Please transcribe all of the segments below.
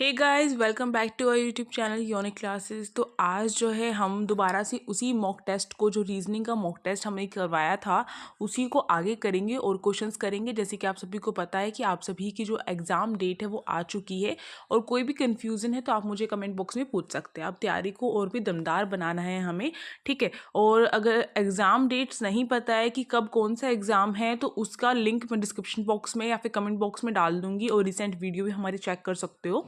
Hey guys, welcome back to our YouTube channel unique classes. तो आज जो है हम दोबारा से उसी मॉक टेस्ट को, जो रीजनिंग का मॉक टेस्ट हमने करवाया था, उसी को आगे करेंगे और क्वेश्चंस करेंगे। जैसे कि आप सभी को पता है कि आप सभी की जो एग्ज़ाम डेट है वो आ चुकी है, और कोई भी कन्फ्यूज़न है तो आप मुझे कमेंट बॉक्स में पूछ सकते हैं। अब तैयारी को और भी दमदार बनाना है हमें, ठीक है। और अगर एग्ज़ाम डेट्स नहीं पता है कि कब कौन सा एग्ज़ाम है, तो उसका लिंक मैं डिस्क्रिप्शन बॉक्स में या फिर कमेंट बॉक्स में डाल दूँगी, और रिसेंट वीडियो भी हमारी चेक कर सकते हो।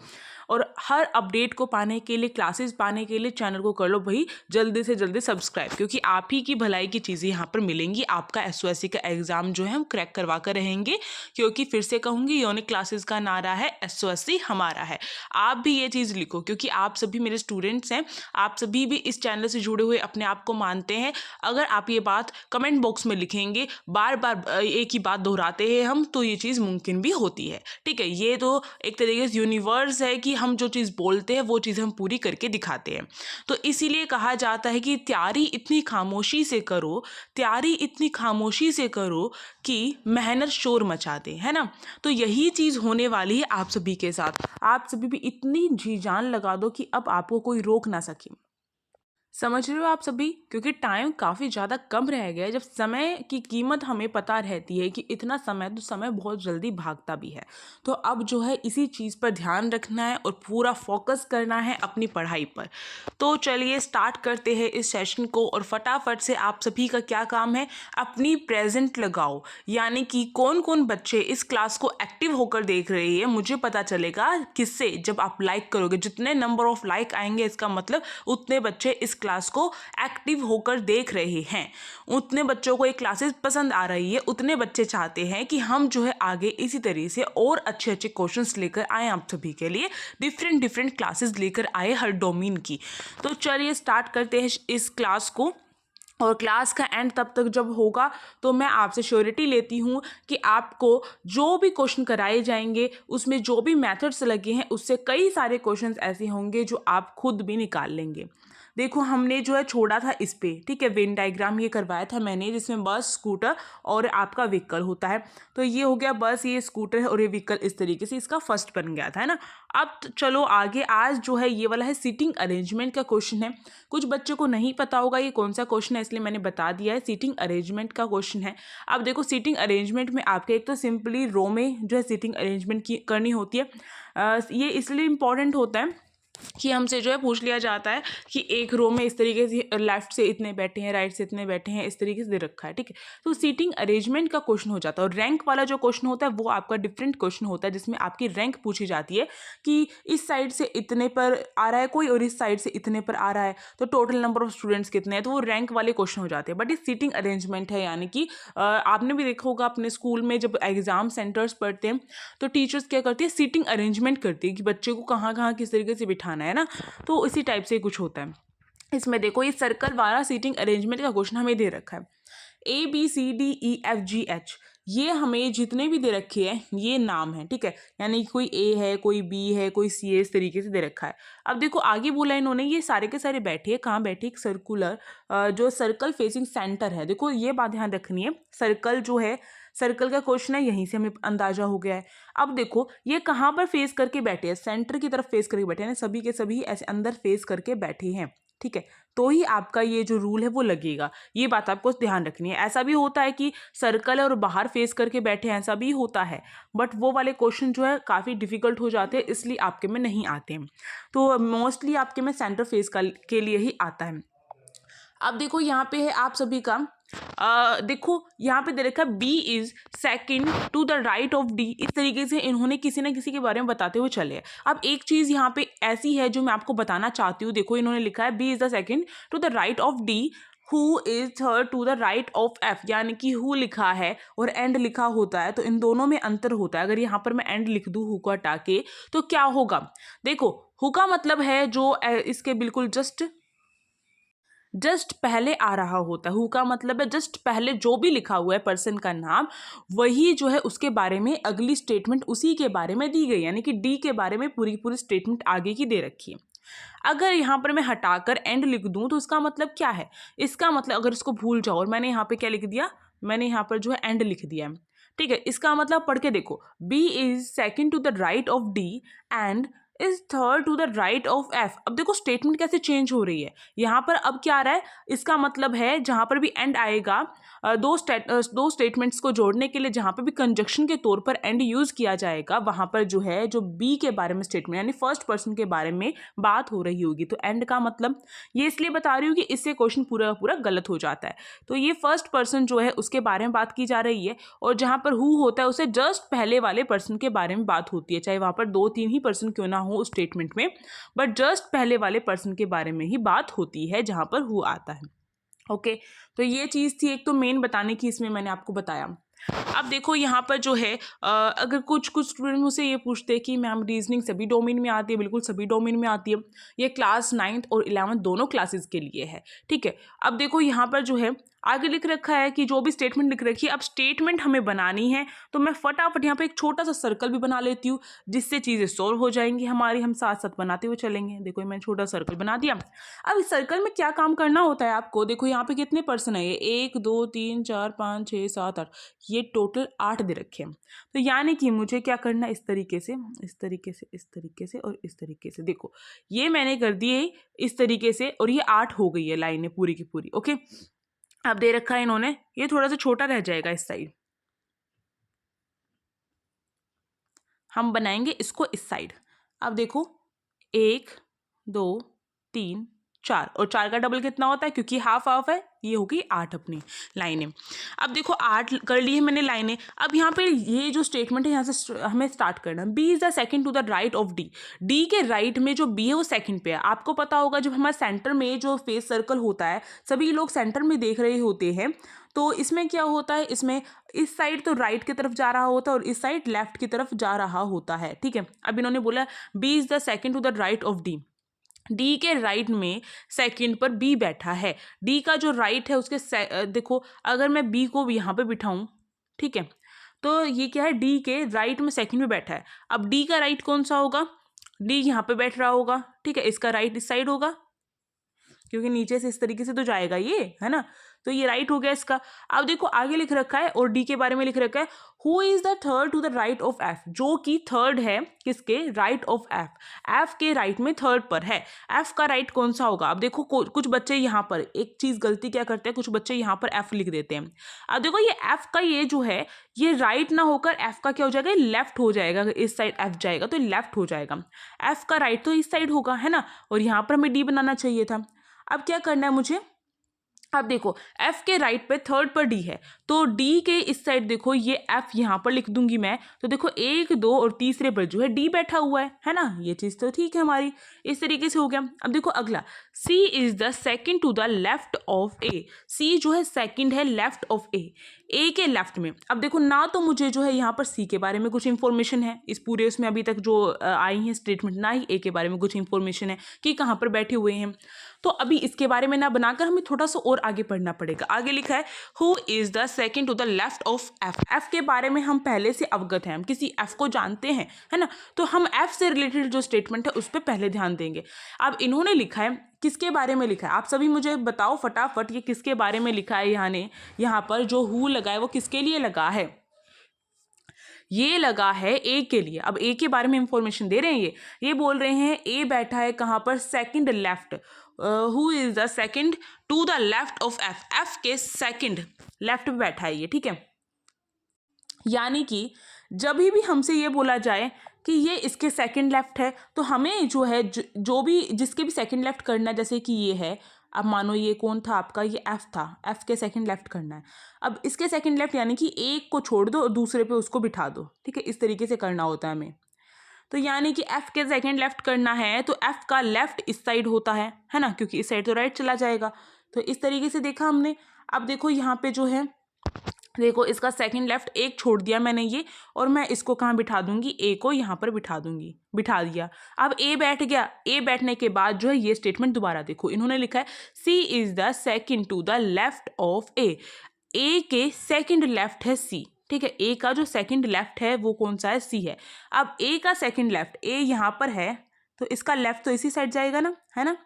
और हर अपडेट को पाने के लिए, क्लासेस पाने के लिए चैनल को कर लो भाई जल्दी से जल्दी सब्सक्राइब, क्योंकि आप ही की भलाई की चीज़ें यहाँ पर मिलेंगी। आपका एसओएससी का एग्ज़ाम जो है हम क्रैक करवा कर रहेंगे, क्योंकि फिर से कहूँगी यूनिक क्लासेस का नारा है एसओएससी हमारा है। आप भी ये चीज़ लिखो, क्योंकि आप सभी मेरे स्टूडेंट्स हैं, आप सभी भी इस चैनल से जुड़े हुए अपने आप को मानते हैं। अगर आप ये बात कमेंट बॉक्स में लिखेंगे, बार बार एक ही बात दोहराते हैं हम, तो ये चीज़ मुमकिन भी होती है, ठीक है। ये तो एक तरीके से यूनिवर्स है कि हम जो चीज़ बोलते हैं वो चीज़ हम पूरी करके दिखाते हैं। तो इसीलिए कहा जाता है कि तैयारी इतनी खामोशी से करो, तैयारी इतनी खामोशी से करो कि मेहनत शोर मचा दे, है ना। तो यही चीज़ होने वाली है आप सभी के साथ। आप सभी भी इतनी जी जान लगा दो कि अब आपको कोई रोक ना सके। समझ रहे हो आप सभी, क्योंकि टाइम काफ़ी ज़्यादा कम रह गया है। जब समय की कीमत हमें पता रहती है कि इतना समय, तो समय बहुत जल्दी भागता भी है। तो अब जो है इसी चीज़ पर ध्यान रखना है और पूरा फोकस करना है अपनी पढ़ाई पर। तो चलिए स्टार्ट करते हैं इस सेशन को, और फटाफट से आप सभी का क्या काम है, अपनी प्रेजेंट लगाओ। यानी कि कौन कौन बच्चे इस क्लास को एक्टिव होकर देख रहे हैं, मुझे पता चलेगा किससे, जब आप लाइक करोगे। जितने नंबर ऑफ लाइक आएंगे, इसका मतलब उतने बच्चे इस क्लास को एक्टिव होकर देख रहे हैं, उतने बच्चों को ये क्लासेस पसंद आ रही है, उतने बच्चे चाहते हैं कि हम जो है आगे इसी तरीके से और अच्छे अच्छे क्वेश्चंस लेकर आए, आप सभी के लिए डिफरेंट डिफरेंट क्लासेस लेकर आए हर डोमेन की। तो चलिए स्टार्ट करते हैं इस क्लास को। और क्लास का एंड तब तक जब होगा, तो मैं आपसे श्योरिटी लेती हूँ कि आपको जो भी क्वेश्चन कराए जाएंगे, उसमें जो भी मेथड्स लगे हैं, उससे कई सारे क्वेश्चंस ऐसे होंगे जो आप खुद भी निकाल लेंगे। देखो, हमने जो है छोड़ा था इस पे, ठीक है, वेन डायग्राम ये करवाया था मैंने, जिसमें बस, स्कूटर और आपका व्हीकल होता है। तो ये हो गया बस, ये स्कूटर है और ये व्हीकल, इस तरीके से इसका फर्स्ट बन गया था, है ना। अब चलो आगे, आज जो है ये वाला है सीटिंग अरेंजमेंट का क्वेश्चन है। कुछ बच्चों को नहीं पता होगा ये कौन सा क्वेश्चन है, इसलिए मैंने बता दिया है, सीटिंग अरेंजमेंट का क्वेश्चन है। अब देखो, सीटिंग अरेंजमेंट में आपके एक तो सिंपली रो में जो है सीटिंग अरेंजमेंट की करनी होती है। ये इसलिए इम्पॉर्टेंट होता है कि हमसे जो है पूछ लिया जाता है कि एक रो में इस तरीके से लेफ्ट से इतने बैठे हैं, राइट से इतने बैठे हैं, इस तरीके से दे रखा है, ठीक है। तो सीटिंग अरेंजमेंट का क्वेश्चन हो जाता है। और रैंक वाला जो क्वेश्चन होता है वो आपका डिफरेंट क्वेश्चन होता है, जिसमें आपकी रैंक पूछी जाती है कि इस साइड से इतने पर आ रहा है कोई, और इस साइड से इतने पर आ रहा है, तो टोटल नंबर ऑफ स्टूडेंट्स कितने हैं, तो वो रैंक वाले क्वेश्चन हो जाते हैं। बट ये सीटिंग अरेंजमेंट है, यानी कि आपने भी देखा होगा अपने स्कूल में जब एग्जाम सेंटर्स पढ़ते हैं, तो टीचर्स क्या करती है, सीटिंग अरेंजमेंट करती है कि बच्चे को कहाँ कहाँ किस तरीके से बिठाना है ना। तो इसी टाइप से कुछ होता है। इसमें देखो, ये सर्कल वाला सीटिंग अरेंजमेंट का क्वेश्चन हमें दे रखा है। ABCDEFGH, ये हमें जितने भी दे रखे हैं ये नाम है, ठीक है। यानी कोई A है, कोई B है, कोई C है, इस तरीके से दे रखा है। अब देखो आगे बोला इन्होंने, ये सारे के सारे बैठे हैं, कहाँ बैठे, एक सर्कुलर जो सर्कल फेसिंग सेंटर है। देखो ये बात ध्यान रखनी है, सर्कल जो है, सर्कल का क्वेश्चन है, यहीं से हमें अंदाजा हो गया है। अब देखो ये कहाँ पर फेस करके बैठे हैं, सेंटर की तरफ फेस करके बैठे हैं, सभी के सभी ऐसे अंदर फेस करके बैठे हैं, ठीक है। तो ही आपका ये जो रूल है वो लगेगा। ये बात आपको ध्यान रखनी है। ऐसा भी होता है कि सर्कल है और बाहर फेस करके बैठे हैं, ऐसा भी होता है, बट वो वाले क्वेश्चन जो है काफ़ी डिफिकल्ट हो जाते हैं, इसलिए आपके में नहीं आते हैं। तो मोस्टली आपके में सेंटर फेस के लिए ही आता है। अब देखो यहाँ पे है आप सभी का, देखो यहाँ पे दे रखा है B is second to the right of D, इस तरीके से इन्होंने किसी ना किसी के बारे में बताते हुए चले हैं। अब एक चीज़ यहाँ पे ऐसी है जो मैं आपको बताना चाहती हूँ। देखो इन्होंने लिखा है B is the second to the right of D, who is third to the right of F, यानी कि हु लिखा है और एंड लिखा होता है, तो इन दोनों में अंतर होता है। अगर यहाँ पर मैं एंड लिख दूँ हु को हटा के, तो क्या होगा, देखो हु का मतलब है जो इसके बिल्कुल जस्ट पहले आ रहा होता है। हु का मतलब है जस्ट पहले जो भी लिखा हुआ है पर्सन का नाम, वही जो है उसके बारे में अगली स्टेटमेंट उसी के बारे में दी गई, यानी कि डी के बारे में पूरी पूरी स्टेटमेंट आगे की दे रखी है। अगर यहाँ पर मैं हटाकर एंड लिख दूं तो इसका मतलब क्या है, इसका मतलब अगर इसको भूल जाओ, और मैंने यहाँ पे क्या लिख दिया, मैंने यहाँ पर जो है एंड लिख दिया है, ठीक है। इसका मतलब पढ़ के देखो, B is second to the right of D and is third to the right of F. अब देखो स्टेटमेंट कैसे चेंज हो रही है, यहाँ पर अब क्या आ रहा है, इसका मतलब है जहाँ पर भी एंड आएगा दो स्टेटमेंट्स को जोड़ने के लिए जहाँ पर भी कंजक्शन के तौर पर एंड यूज़ किया जाएगा, वहाँ पर जो है जो बी के बारे में स्टेटमेंट यानी फर्स्ट पर्सन के बारे में बात हो रही होगी। तो एंड का मतलब ये इसलिए बता रही हूँ कि इससे क्वेश्चन पूरा पूरा गलत हो जाता है। तो ये फर्स्ट पर्सन जो है उसके बारे में बात की जा रही है, और जहाँ पर हु होता है उसे जस्ट पहले वाले पर्सन के बारे में बात होती है, चाहे वहाँ पर 2-3 ही पर्सन क्यों ना हो उस स्टेटमेंट में, बट जस्ट पहले वाले पर्सन के बारे में ही बात होती है जहाँ पर हु आता है। ओके तो ये चीज़ थी एक तो मेन बताने की, इसमें मैंने आपको बताया। अब देखो यहाँ पर जो है अगर कुछ स्टूडेंट मुझसे ये पूछते हैं कि मैम रीजनिंग सभी डोमेन में आती है, बिल्कुल सभी डोमेन में आती है, ये क्लास 9th और 11th दोनों क्लासेस के लिए है, ठीक है। अब देखो यहाँ पर जो है आगे लिख रखा है कि जो भी स्टेटमेंट लिख रखी है, अब स्टेटमेंट हमें बनानी है तो मैं फटाफट यहाँ पे एक छोटा सा सर्कल भी बना लेती हूँ जिससे चीज़ें सॉल्व हो जाएंगी हमारी, हम साथ साथ बनाते हुए चलेंगे। देखो मैंने छोटा सर्कल बना दिया। अब इस सर्कल में क्या काम करना होता है आपको, देखो यहाँ पे कितने पर्सन है, ये 1 2 3 4 5 6 7 8, ये टोटल 8 दे रखे हैं। तो यानी कि मुझे क्या करना है, इस तरीके से इस तरीके से इस तरीके से और इस तरीके से, देखो ये मैंने कर दिए इस तरीके से और ये 8 हो गई है लाइनें पूरी की पूरी। ओके अब दे रखा है इन्होंने, ये थोड़ा सा छोटा रह जाएगा इस साइड, हम बनाएंगे इसको इस साइड। अब देखो 1 2 3 4 और 4 का डबल कितना होता है, क्योंकि हाफ हाफ है, ये होगी 8 अपनी लाइनें। अब देखो 8 कर ली है मैंने लाइनें। अब यहाँ पे ये जो स्टेटमेंट है यहाँ से हमें स्टार्ट करना, B is the second to the right of D. D के राइट में जो बी है वो सेकंड पे है। आपको पता होगा जब हमारे सेंटर में जो फेस सर्कल होता है, सभी लोग सेंटर में देख रहे होते हैं, तो इसमें क्या होता है, इसमें इस साइड तो राइट की तरफ जा रहा होता है और इस साइड लेफ्ट की तरफ जा रहा होता है, ठीक है। अब इन्होंने बोला B is the second to the right of D, D के राइट में सेकंड पर बी बैठा है। डी का जो राइट है उसके देखो अगर मैं बी को यहाँ पे बिठाऊं, ठीक है, तो ये क्या है, डी के राइट में सेकंड में बैठा है। अब डी का राइट कौन सा होगा, डी यहाँ पे बैठ रहा होगा, ठीक है, इसका राइट इस साइड होगा क्योंकि नीचे से इस तरीके से तो जाएगा ये, है ना, तो ये राइट हो गया इसका। अब देखो आगे लिख रखा है और डी के बारे में लिख रखा है who is the third to the right of F, जो कि थर्ड है किसके, राइट ऑफ एफ, एफ के राइट में थर्ड पर है। एफ का राइट कौन सा होगा, अब देखो कुछ बच्चे यहाँ पर एक चीज गलती क्या करते हैं, कुछ बच्चे यहाँ पर एफ लिख देते हैं। अब देखो ये एफ का ये जो है ये राइट ना होकर एफ का क्या हो जाएगा, लेफ्ट हो जाएगा, इस साइड एफ जाएगा तो लेफ्ट हो जाएगा। एफ का राइट तो इस साइड होगा, है ना, और यहाँ पर हमें डी बनाना चाहिए था। अब क्या करना है मुझे, अब देखो F के राइट पे थर्ड पर D है, तो D के इस साइड देखो ये F यहाँ पर लिख दूंगी मैं, तो देखो 1 2 और तीसरे पर जो है D बैठा हुआ है ना, ये चीज़ तो ठीक है हमारी, इस तरीके से हो गया। अब देखो अगला C is the second to the left of A, C जो है सेकंड है लेफ्ट ऑफ A के लेफ्ट में। अब देखो ना तो मुझे जो है यहाँ पर C के बारे में कुछ इंफॉर्मेशन है, इस पूरे उसमें अभी तक जो आई है स्टेटमेंट, ना ही A के बारे में कुछ इंफॉर्मेशन है कि कहाँ पर बैठे हुए हैं। तो अभी इसके बारे में ना बनाकर हमें थोड़ा सा और आगे पढ़ना पड़ेगा। आगे लिखा है who is the second to the left of F, F के बारे में हम पहले से अवगत हैं, हम किसी एफ को जानते हैं, है ना, तो हम एफ से रिलेटेड जो स्टेटमेंट है उस पर पहले ध्यान देंगे। अब इन्होंने लिखा है किसके बारे में लिखा है, आप सभी मुझे बताओ फटाफट ये किसके बारे में लिखा है, यहाँ पर जो हु लगा है वो किसके लिए लगा है, ये लगा है ए के लिए। अब ए के बारे में इंफॉर्मेशन दे रहे हैं, ये बोल रहे हैं ए बैठा है कहाँ पर, second left, who is the second to the left of F, F के सेकंड लेफ्ट पे बैठा है ये, ठीक है। यानी कि जब भी हमसे ये बोला जाए कि ये इसके सेकंड लेफ्ट है, तो हमें जो है जो भी जिसके भी सेकंड लेफ्ट करना है, जैसे कि ये है, अब मानो ये कौन था आपका, ये एफ था, एफ के सेकंड लेफ्ट करना है। अब इसके सेकंड लेफ्ट यानी कि एक को छोड़ दो और दूसरे पे उसको बिठा दो, ठीक है, इस तरीके से करना होता है हमें। तो यानी कि एफ के सेकंड लेफ्ट करना है तो एफ का लेफ्ट इस साइड होता है ना, क्योंकि इस साइड तो राइट चला जाएगा। तो इस तरीके से देखा हमने। अब देखो यहाँ पे जो है, देखो इसका सेकंड लेफ्ट एक छोड़ दिया मैंने ये, और मैं इसको कहाँ बिठा दूंगी, ए को यहाँ पर बिठा दूंगी, बिठा दिया। अब ए बैठ गया, ए बैठने के बाद जो है ये स्टेटमेंट दोबारा देखो, इन्होंने लिखा है C is the second to the left of A, A के सेकंड लेफ्ट है सी, ठीक है, ए का जो सेकंड लेफ्ट है वो कौन सा है, सी है। अब ए का सेकंड लेफ्ट, ए यहाँ पर है तो इसका लेफ्ट तो इसी साइड जाएगा ना, है ना।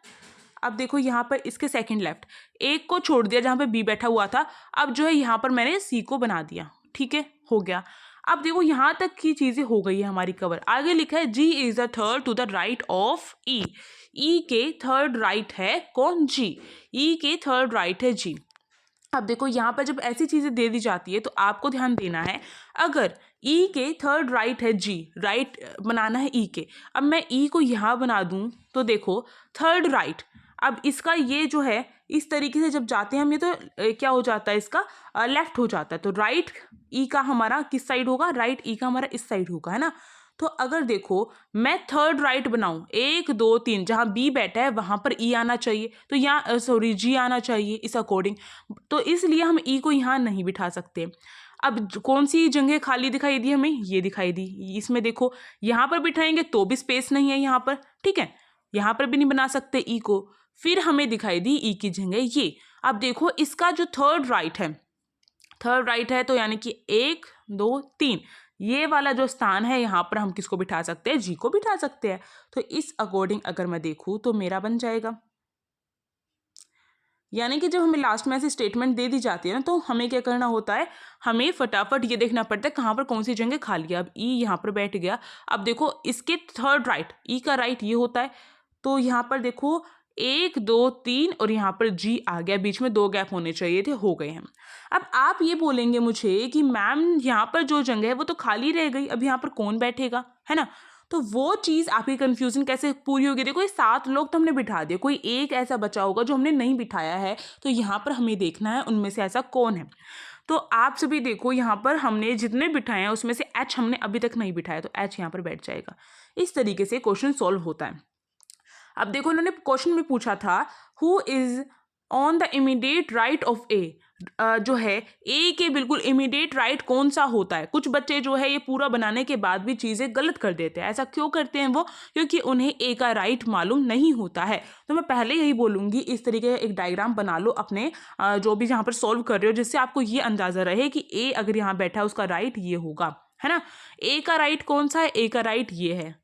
अब देखो यहाँ पर इसके सेकंड लेफ्ट एक को छोड़ दिया जहाँ पे बी बैठा हुआ था, अब जो है यहाँ पर मैंने सी को बना दिया, ठीक है, हो गया। अब देखो यहाँ तक की चीजें हो गई है हमारी कवर। आगे लिखा है G is the third to the right of E. E के थर्ड राइट है कौन? जी। ई के थर्ड राइट है जी। अब देखो यहाँ पर जब ऐसी चीजें दे दी जाती है तो आपको ध्यान देना है, अगर ई के थर्ड राइट है जी, राइट बनाना है ई के। अब मैं ई को यहाँ बना दूं तो देखो थर्ड राइट, अब इसका ये जो है इस तरीके से जब जाते हैं हम, ये तो क्या हो जाता है, इसका लेफ्ट हो जाता है। तो राइट ई का हमारा किस साइड होगा? राइट ई का हमारा इस साइड होगा, है ना। तो अगर देखो मैं थर्ड राइट बनाऊं, 1 2 3, जहां बी बैठा है वहां पर ई आना चाहिए, तो यहाँ सॉरी जी आना चाहिए इस अकॉर्डिंग। तो इसलिए हम ई को यहाँ नहीं बिठा सकते। अब कौन सी जगह खाली दिखाई दी हमें? ये दिखाई दी। इसमें देखो यहाँ पर बिठाएंगे तो भी स्पेस नहीं है यहाँ पर, ठीक है, यहाँ पर भी नहीं बना सकते ई को। फिर हमें दिखाई दी ई की जगह ये। अब देखो इसका जो थर्ड राइट है, थर्ड राइट है, तो यानी कि 1 2 3, ये वाला जो स्थान है यहाँ पर हम किसको बिठा सकते हैं? जी को बिठा सकते हैं। तो इस अकॉर्डिंग अगर मैं देखूँ तो मेरा बन जाएगा। यानी कि जब हमें लास्ट में ऐसी स्टेटमेंट दे दी जाती है ना, तो हमें क्या करना होता है, हमें फटाफट ये देखना पड़ता है कहाँ पर कौन सी जगह खाली है। अब ई यहाँ पर बैठ गया। अब देखो इसके थर्ड राइट, ई का राइट ये होता है, तो यहाँ पर देखो 1 2 3 और यहाँ पर जी आ गया, बीच में 2 गैप होने चाहिए थे, हो गए हैं। अब आप ये बोलेंगे मुझे कि मैम यहाँ पर जो जगह है वो तो खाली रह गई, अब यहाँ पर कौन बैठेगा, है ना। तो वो चीज़ आपकी कंफ्यूजन कैसे पूरी होगी? देखो ये 7 लोग तो हमने बिठा दिए, कोई एक ऐसा बचा होगा जो हमने नहीं बिठाया है, तो यहाँ पर हमें देखना है उनमें से ऐसा कौन है। तो आप सभी देखो यहाँ पर हमने जितने बिठाए हैं उसमें से एच हमने अभी तक नहीं बिठाया, तो एच यहाँ पर बैठ जाएगा। इस तरीके से क्वेश्चन सॉल्व होता है। अब देखो इन्होंने क्वेश्चन में पूछा था who is on the immediate right of A, जो है ए के बिल्कुल इमीडिएट राइट कौन सा होता है। कुछ बच्चे जो है ये पूरा बनाने के बाद भी चीज़ें गलत कर देते हैं। ऐसा क्यों करते हैं वो? क्योंकि उन्हें ए का राइट मालूम नहीं होता है। तो मैं पहले यही बोलूँगी इस तरीके का एक डायग्राम बना लो अपने जो भी जहाँ पर सॉल्व कर रहे हो, जिससे आपको ये अंदाज़ा रहे कि ए अगर यहाँ बैठा है उसका राइट ये होगा, है ना। ए का राइट कौन सा है? ए का राइट ये है।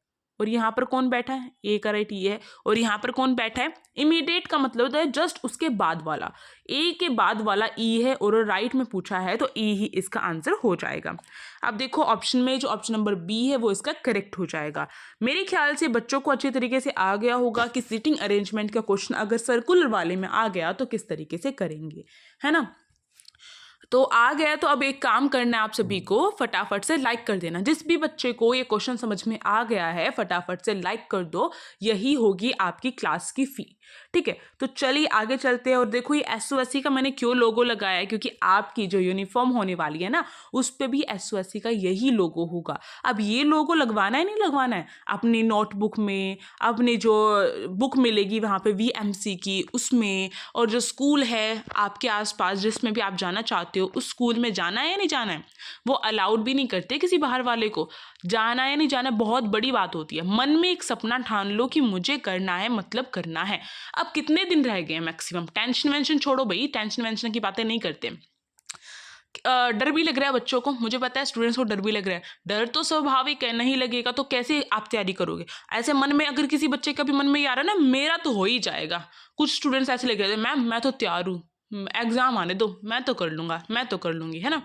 और यहाँ पर कौन बैठा है? ए का राइट ये है। और यहाँ पर कौन बैठा है? इमीडिएट का मतलब होता है जस्ट उसके बाद वाला, ए के बाद वाला ई है और राइट में पूछा है तो ई ही इसका आंसर हो जाएगा। अब देखो ऑप्शन में जो ऑप्शन नंबर बी है वो इसका करेक्ट हो जाएगा। मेरे ख्याल से बच्चों को अच्छे तरीके से आ गया होगा कि सीटिंग अरेंजमेंट का क्वेश्चन अगर सर्कुलर वाले में आ गया तो किस तरीके से करेंगे, है ना। तो आ गया, तो अब एक काम करना है आप सभी को, फटाफट से लाइक कर देना। जिस भी बच्चे को ये क्वेश्चन समझ में आ गया है फटाफट से लाइक कर दो, यही होगी आपकी क्लास की फी, ठीक है। तो चलिए आगे चलते हैं। और देखो ये SOSC का मैंने क्यों लोगो लगाया है, क्योंकि आपकी जो यूनिफॉर्म होने वाली है ना उस पर भी SOSC का यही लोगो होगा। अब ये लोगो लगवाना है नहीं लगवाना है, अपनी नोटबुक में, अपनी जो बुक मिलेगी वहाँ पे VMC की उसमें, और जो स्कूल है आपके आसपास जिसमें भी आप जाना चाहते हो उस स्कूल में जाना है या नहीं जाना है। वो अलाउड भी नहीं करते किसी बाहर वाले को, जाना है या नहीं जाना बहुत बड़ी बात होती है। मन में एक सपना ठान लो कि मुझे करना है, मतलब करना है। अब कितने दिन रह गए हैं मैक्सिमम, टेंशन वेंशन छोड़ो भाई, टेंशन वेंशन की बातें नहीं करते। डर भी लग रहा है बच्चों को, मुझे पता है स्टूडेंट्स को डर भी लग रहा है। डर तो स्वाभाविक है, नहीं लगेगा तो कैसे आप तैयारी करोगे। ऐसे मन में अगर किसी बच्चे का भी मन में ये आ रहा है ना मेरा तो हो ही जाएगा, कुछ स्टूडेंट्स ऐसे लग रहे थे मैम मैं तो तैयार हूँ, एग्जाम आने दो मैं तो कर लूँगा, मैं तो कर लूँगी, है ना।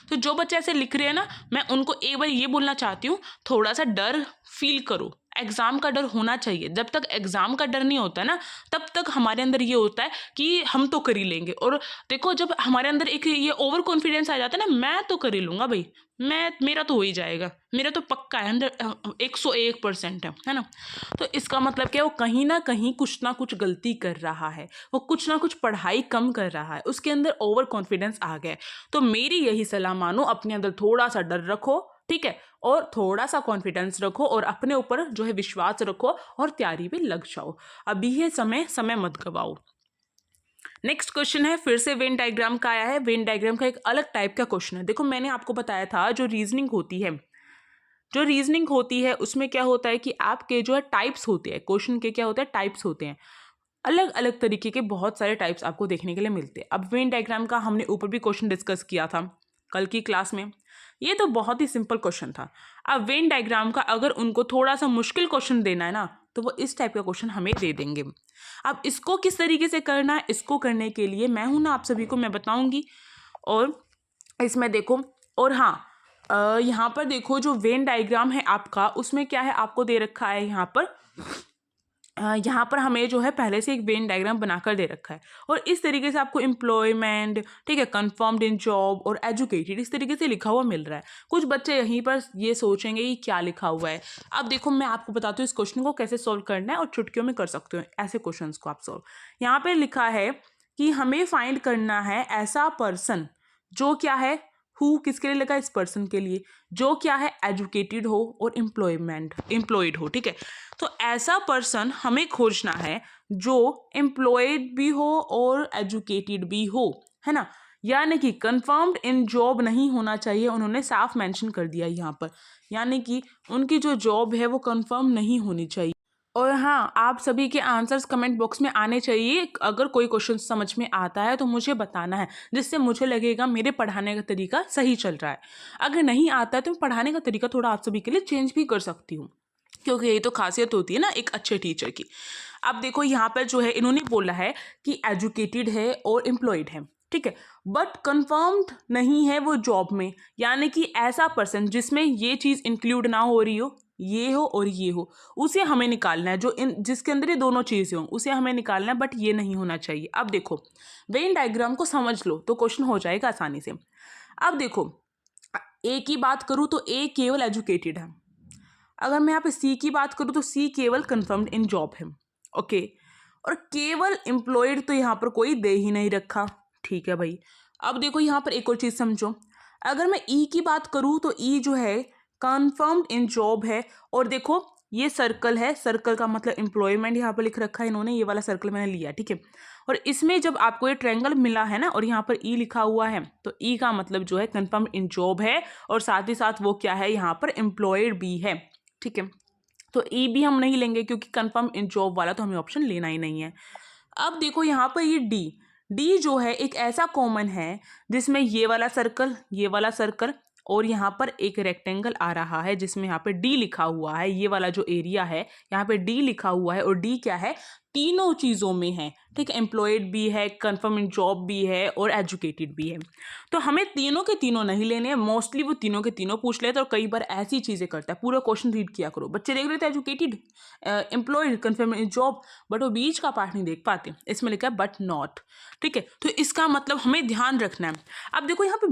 तो जो बच्चे ऐसे लिख रहे हैं ना, मैं उनको एक बार ये बोलना चाहती हूँ, थोड़ा सा डर फील करो। एग्ज़ाम का डर होना चाहिए, जब तक एग्ज़ाम का डर नहीं होता ना तब तक हमारे अंदर ये होता है कि हम तो कर ही लेंगे। और देखो जब हमारे अंदर एक ये ओवर कॉन्फिडेंस आ जाता है ना, मैं तो कर ही लूँगा भाई, मेरा तो हो ही जाएगा, मेरा तो पक्का है, 101% है ना। तो इसका मतलब क्या है, वो कहीं ना कुछ गलती कर रहा है, वो कुछ ना कुछ पढ़ाई कम कर रहा है, उसके अंदर ओवर कॉन्फिडेंस आ गया है। तो मेरी यही सलाह मानो, अपने अंदर थोड़ा सा डर रखो, ठीक है, और थोड़ा सा कॉन्फिडेंस रखो और अपने ऊपर जो है विश्वास रखो और तैयारी पे लग जाओ। अभी है समय मत गवाओ। नेक्स्ट क्वेश्चन है, फिर से वेन डायग्राम का आया है। वेन डायग्राम का एक अलग टाइप का क्वेश्चन है। देखो मैंने आपको बताया था जो रीजनिंग होती है उसमें क्या होता है कि आपके जो है टाइप्स होते हैं, क्वेश्चन के क्या होते हैं, टाइप्स होते हैं। अलग अलग तरीके के बहुत सारे टाइप्स आपको देखने के लिए मिलते हैं। अब वेन डायग्राम का हमने ऊपर भी क्वेश्चन डिस्कस किया था कल की क्लास में, ये तो बहुत ही सिंपल क्वेश्चन था। अब वेन डायग्राम का अगर उनको थोड़ा सा मुश्किल क्वेश्चन देना है ना तो वो इस टाइप का क्वेश्चन हमें दे देंगे। अब इसको किस तरीके से करना है, इसको करने के लिए मैं हूं ना आप सभी को मैं बताऊंगी। और इसमें देखो, और हाँ यहाँ पर देखो जो वेन डायग्राम है आपका, उसमें क्या है आपको दे रखा है यहाँ पर हमें जो है पहले से एक वेन डायग्राम बनाकर दे रखा है और इस तरीके से आपको एम्प्लॉयमेंट, ठीक है, कंफर्म्ड इन जॉब और एजुकेटेड इस तरीके से लिखा हुआ मिल रहा है। कुछ बच्चे यहीं पर ये सोचेंगे कि क्या लिखा हुआ है। अब देखो मैं आपको बताती हूँ इस क्वेश्चन को कैसे सॉल्व करना है और चुटकियों में कर सकते हो ऐसे क्वेश्चन को आप सॉल्व। यहाँ पर लिखा है कि हमें फाइंड करना है ऐसा पर्सन जो क्या है, हु किसके लिए लगा, इस पर्सन के लिए, जो क्या है एजुकेटेड हो और एम्प्लॉयड हो, ठीक है। तो ऐसा पर्सन हमें खोजना है जो एम्प्लॉयड भी हो और एजुकेटेड भी हो, है ना। यानी कि कंफर्म्ड इन जॉब नहीं होना चाहिए, उन्होंने साफ मेंशन कर दिया यहाँ पर, यानी कि उनकी जो जॉब है वो कंफर्म नहीं होनी चाहिए। और हाँ, आप सभी के आंसर्स कमेंट बॉक्स में आने चाहिए। अगर कोई क्वेश्चन समझ में आता है तो मुझे बताना है, जिससे मुझे लगेगा मेरे पढ़ाने का तरीका सही चल रहा है। अगर नहीं आता है तो मैं पढ़ाने का तरीका थोड़ा आप सभी के लिए चेंज भी कर सकती हूँ, क्योंकि यही तो खासियत होती है ना एक अच्छे टीचर की। अब देखो यहाँ पर जो है इन्होंने बोला है कि एजुकेटेड है और एम्प्लॉयड है, ठीक है, बट कंफर्म्ड नहीं है वो जॉब में। यानी कि ऐसा पर्सन जिसमें ये चीज़ इंक्लूड ना हो रही हो, ये हो और ये हो, उसे हमें निकालना है। जो जिसके अंदर ये दोनों चीज़ें हों उसे हमें निकालना है, बट ये नहीं होना चाहिए। अब देखो वेन डायग्राम को समझ लो तो क्वेश्चन हो जाएगा आसानी से। अब देखो ए की बात करूँ तो ए केवल एजुकेटेड है। अगर मैं यहाँ पे सी की बात करूँ तो सी केवल कंफर्म्ड इन जॉब है, ओके। और केवल एम्प्लॉयड तो यहाँ पर कोई दे ही नहीं रखा, ठीक है भाई। अब देखो यहाँ पर एक और चीज़ समझो, अगर मैं ई की बात करूँ तो ई जो है कंफर्म्ड इन जॉब है। और देखो ये सर्कल है, सर्कल का मतलब एम्प्लॉयमेंट यहाँ पर लिख रखा है इन्होंने, ये वाला सर्कल मैंने लिया, ठीक है। और इसमें जब आपको ये ट्रायंगल मिला है ना और यहाँ पर ई लिखा हुआ है, तो ई का मतलब जो है कंफर्म्ड इन जॉब है और साथ ही साथ वो क्या है यहाँ पर एम्प्लॉयड भी है, ठीक है। तो ई भी हम नहीं लेंगे क्योंकि कंफर्म इन जॉब वाला तो हमें ऑप्शन लेना ही नहीं है। अब देखो यहाँ पर ये डी जो है एक ऐसा कॉमन है जिसमें ये वाला सर्कल और यहाँ पर एक रेक्टेंगल आ रहा है जिसमें यहाँ पे डी लिखा हुआ है। ये वाला जो एरिया है यहाँ पे डी लिखा हुआ है और डी क्या है, तीनों चीज़ों में है, ठीक है। एम्प्लॉयड भी है, कंफर्म इन जॉब भी है और एजुकेटेड भी है। तो हमें तीनों के तीनों नहीं लेने हैं, मोस्टली वो तीनों के तीनों पूछ लेते और कई बार ऐसी चीज़ें करता है। पूरा क्वेश्चन रीड किया करो, बच्चे देख रहे थे educated, employed, confirm in job, but वो बीच का पार्ट नहीं देख पाते। इसमें लिखा है बट नॉट, ठीक है। तो इसका मतलब हमें ध्यान रखना है। अब देखो यहाँ पे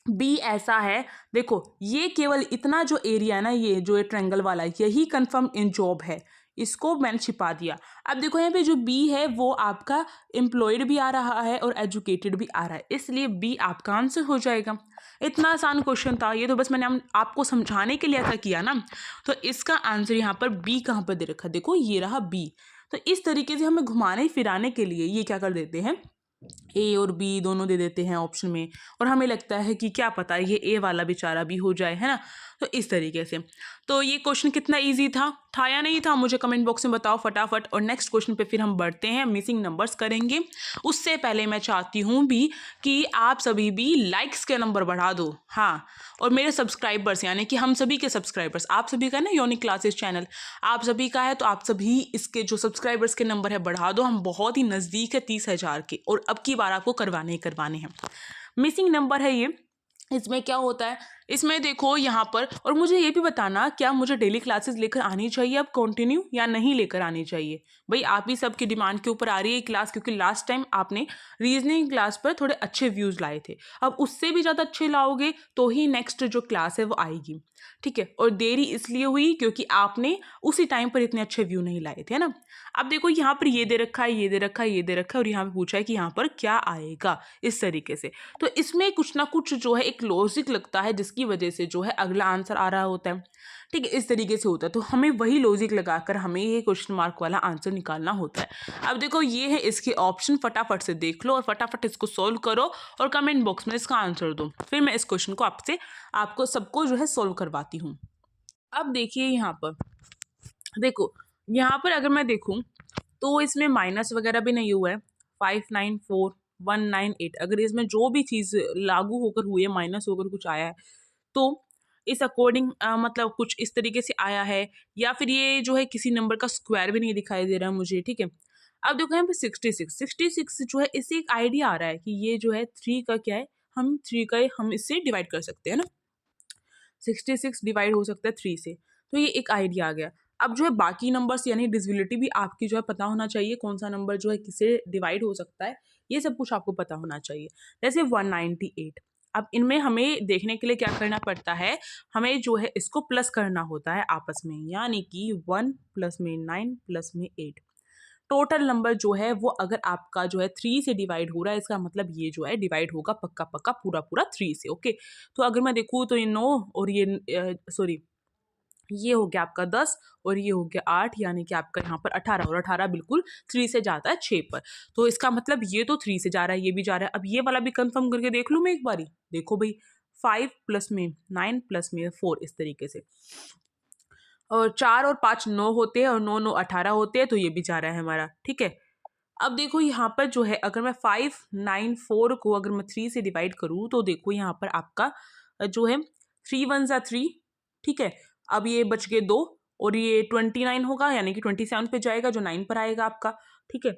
बी ऐसा है, देखो ये केवल इतना जो एरिया है ना, ये जो ट्रायंगल वाला यही कंफर्म इन जॉब है, इसको मैंने छिपा दिया। अब देखो यहाँ पे जो बी है वो आपका एम्प्लॉयड भी आ रहा है और एजुकेटेड भी आ रहा है, इसलिए बी आपका आंसर हो जाएगा। इतना आसान क्वेश्चन था ये, तो बस मैंने आपको समझाने के लिए ऐसा किया ना। तो इसका आंसर यहाँ पर बी कहाँ पर दे रखा, देखो ये रहा बी। तो इस तरीके से हमें घुमाने फिराने के लिए ये क्या कर देते हैं, ए और बी दोनों दे देते हैं ऑप्शन में, और हमें लगता है कि क्या पता ये ए वाला बेचारा भी हो जाए, है ना। तो इस तरीके से तो ये क्वेश्चन कितना इजी था या नहीं था, मुझे कमेंट बॉक्स में बताओ फटाफट। और नेक्स्ट क्वेश्चन पे फिर हम बढ़ते हैं, मिसिंग नंबर्स करेंगे। उससे पहले मैं चाहती हूँ भी कि आप सभी भी लाइक्स के नंबर बढ़ा दो, हाँ। और मेरे सब्सक्राइबर्स यानी कि हम सभी के सब्सक्राइबर्स, आप सभी का ना यूनिक क्लासेस चैनल आप सभी का है, तो आप सभी इसके जो सब्सक्राइबर्स के नंबर है बढ़ा दो। हम बहुत ही नज़दीक है 30,000 के, और अब की बार आपको करवाने ही करवाने हैं। मिसिंग नंबर है ये। इसमें क्या होता है, इसमें देखो यहाँ पर, और मुझे ये भी बताना क्या मुझे डेली क्लासेस लेकर आनी चाहिए अब कंटिन्यू या नहीं लेकर आनी चाहिए। भाई आप ही सबकी डिमांड के ऊपर आ रही है क्लास, क्योंकि लास्ट टाइम आपने रीजनिंग क्लास पर थोड़े अच्छे व्यूज़ लाए थे, अब उससे भी ज़्यादा अच्छे लाओगे तो ही नेक्स्ट जो क्लास है वो आएगी, ठीक है। और देरी इसलिए हुई क्योंकि आपने उसी टाइम पर इतने अच्छे व्यू नहीं लाए थे, है ना। अब देखो यहाँ पर ये दे रखा है, ये दे रखा है, ये दे रखा है, और यहाँ पे पूछा है कि यहाँ पर क्या आएगा, इस तरीके से। तो इसमें कुछ ना कुछ जो है एक लॉजिक लगता है जिसकी वजह से जो है अगला आंसर आ रहा होता है, ठीक है। इस तरीके से होता है, तो हमें वही लॉजिक लगाकर हमें ये क्वेश्चन मार्क वाला आंसर निकालना होता है। अब देखो ये है इसके ऑप्शन, फटाफट से देख लो और फटाफट इसको सोल्व करो और कमेंट बॉक्स में इसका आंसर दो, फिर मैं इस क्वेश्चन को आपको सबको जो है सोल्व करवाती हूँ। अब देखिए यहाँ पर, देखो यहाँ पर अगर मैं देखूँ तो इसमें माइनस वगैरह भी नहीं हुआ है, 594,198, अगर इसमें जो भी चीज़ लागू होकर हुई है, माइनस होकर कुछ आया है, तो इस अकॉर्डिंग मतलब कुछ इस तरीके से आया है, या फिर ये जो है किसी नंबर का स्क्वायर भी नहीं दिखाई दे रहा है मुझे, ठीक है। अब देखो यहाँ पे 66 जो है, इससे एक आइडिया आ रहा है कि ये जो है 3 का क्या है, हम 3 का हम इससे डिवाइड कर सकते हैं ना। 66 डिवाइड हो सकता है 3 से। तो ये एक आइडिया आ गया। अब जो है बाकी नंबर्स यानी डिविजिबिलिटी भी आपकी जो है पता होना चाहिए, कौन सा नंबर जो है किससे डिवाइड हो सकता है, ये सब कुछ आपको पता होना चाहिए। जैसे 198, अब इनमें हमें देखने के लिए क्या करना पड़ता है, हमें जो है इसको प्लस करना होता है आपस में, यानी कि 1 प्लस में 9 प्लस में 8। टोटल नंबर जो है वो अगर आपका जो है 3 से डिवाइड हो रहा है, इसका मतलब ये जो है डिवाइड होगा पक्का पक्का पूरा पूरा 3 से। ओके, तो अगर मैं देखूँ तो ये 9 और ये सॉरी ये हो गया आपका 10 और ये हो गया 8, यानी कि आपका यहाँ पर 18, और 18 बिल्कुल 3 से जाता है 6 पर। तो इसका मतलब ये तो 3 से जा रहा है, ये भी जा रहा है। अब ये वाला भी कंफर्म करके देख लूँ मैं एक बारी। देखो भाई 5 प्लस में 9 प्लस में 4, इस तरीके से। और 4 और 5 9 होते हैं, और 9 9 18 होते हैं, तो ये भी जा रहा है हमारा। ठीक है, अब देखो यहाँ पर जो है अगर मैं 5 9 4 को अगर मैं 3 से डिवाइड करूँ, तो देखो यहाँ पर आपका जो है 3 1 ज़ा 3। ठीक है, अब ये बच गए 2, और ये 29 होगा, यानी कि 27 पे जाएगा, जो 9 पर आएगा आपका। ठीक है,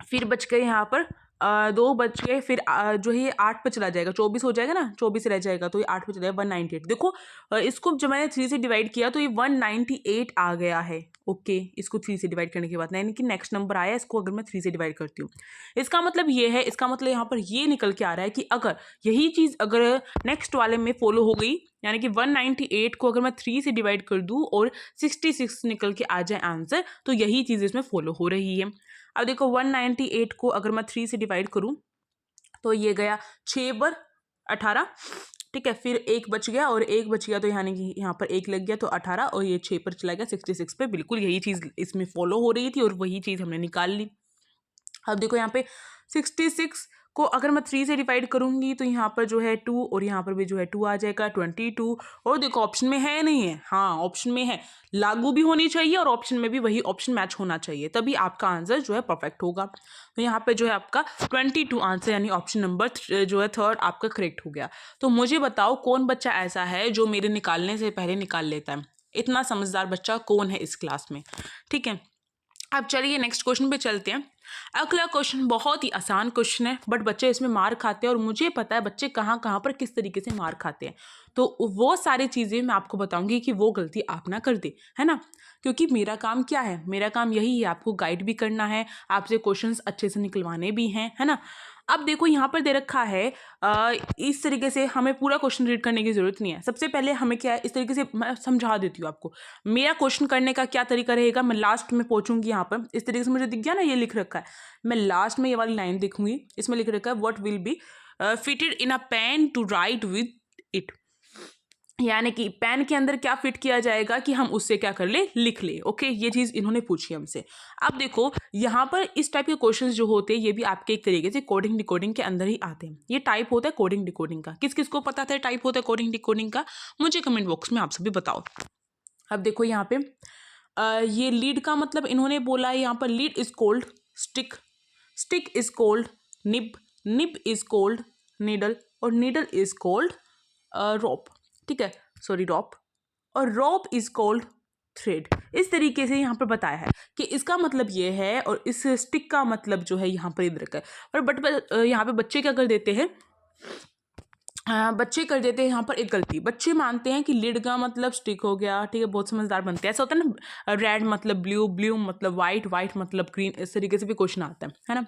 फिर बच गए यहाँ पर 2 बच गए, फिर जो है ये 8 पे चला जाएगा, 24 हो जाएगा ना, 24 रह जाएगा, तो ये 8 पे चला जाएगा 198। देखो इसको जब मैंने 3 से डिवाइड किया तो ये 198 आ गया है। ओके, इसको 3 से डिवाइड करने के बाद, यानी कि नेक्स्ट नंबर आया, इसको अगर मैं 3 से डिवाइड करती हूँ, इसका मतलब ये है, इसका मतलब यहाँ पर ये निकल के आ रहा है कि अगर यही चीज़ अगर नेक्स्ट वाले में फॉलो हो गई, यानी कि 198 को अगर मैं 3 से डिवाइड कर दूँ और 66 निकल के आ जाए आंसर, तो यही चीज़ इसमें फॉलो हो रही है। अब देखो 198 को अगर मैं 3 से डिवाइड करूं, तो ये गया 6 पर 18। ठीक है, फिर एक बच गया, और एक बच गया तो यानी कि यहाँ पर एक लग गया, तो 18, और ये 6 पर चला गया 66 पे। बिल्कुल यही चीज़ इसमें फॉलो हो रही थी, और वही चीज़ हमने निकाल ली। अब देखो यहाँ पे 66 को अगर मैं 3 से डिवाइड करूंगी, तो यहाँ पर जो है 2, और यहाँ पर भी जो है 2 आ जाएगा 22। और देखो ऑप्शन में है नहीं है, हाँ ऑप्शन में है, लागू भी होनी चाहिए और ऑप्शन में भी वही ऑप्शन मैच होना चाहिए, तभी आपका आंसर जो है परफेक्ट होगा। तो यहाँ पे जो है आपका 22 आंसर, यानी ऑप्शन नंबर जो है 3 आपका करेक्ट हो गया। तो मुझे बताओ कौन बच्चा ऐसा है जो मेरे निकालने से पहले निकाल लेता है? इतना समझदार बच्चा कौन है इस क्लास में? ठीक है, अब चलिए नेक्स्ट क्वेश्चन पे चलते हैं। अगला क्वेश्चन बहुत ही आसान क्वेश्चन है, बट बच्चे इसमें मार खाते हैं, और मुझे पता है बच्चे कहाँ कहाँ पर किस तरीके से मार खाते हैं। तो वो सारी चीज़ें मैं आपको बताऊंगी कि वो गलती आप ना कर दे, है ना, क्योंकि मेरा काम क्या है, मेरा काम यही है, आपको गाइड भी करना है, आपसे क्वेश्चंस अच्छे से निकलवाने भी हैं, है ना। अब देखो यहाँ पर दे रखा है इस तरीके से, हमें पूरा क्वेश्चन रीड करने की जरूरत नहीं है। सबसे पहले हमें क्या है, इस तरीके से मैं समझा देती हूँ आपको, मेरा क्वेश्चन करने का क्या तरीका रहेगा। मैं लास्ट में पहुंचूंगी, यहाँ पर इस तरीके से मुझे दिख गया ना, ये लिख रखा है, मैं लास्ट में ये वाली लाइन देखूंगी, इसमें लिख रखा है what will be fitted in a pen to write with it, यानी कि पेन के अंदर क्या फिट किया जाएगा कि हम उससे क्या कर ले, लिख ले। ओके, ये चीज़ इन्होंने पूछी हमसे। अब देखो यहाँ पर इस टाइप के क्वेश्चंस जो होते हैं, ये भी आपके एक तरीके से कोडिंग डिकोडिंग के अंदर ही आते हैं। ये टाइप होता है कोडिंग डिकोडिंग का। किस किस को पता था टाइप होता है कोडिंग डिकोडिंग का, मुझे कमेंट बॉक्स में आप सभी बताओ। अब देखो यहाँ पे ये लीड का मतलब इन्होंने बोला है, यहाँ पर lead is cold stick, stick is cold nib, nib is cold needle, और नीडल इज कोल्ड रोप। ठीक है, सॉरी रॉप, और रॉप इज कोल्ड थ्रेड। इस तरीके से यहाँ पर बताया है कि इसका मतलब ये है, और इस स्टिक का मतलब जो है यहाँ पर इधर का है। और बट यहाँ पे बच्चे क्या कर देते हैं, बच्चे कर देते हैं यहाँ पर एक गलती। बच्चे मानते हैं कि लिड का मतलब स्टिक हो गया। ठीक है, बहुत समझदार बनते हैं। ऐसा होता है ना, रेड मतलब ब्लू, ब्लू मतलब वाइट, वाइट मतलब ग्रीन, इस तरीके से भी क्वेश्चन आता है ना।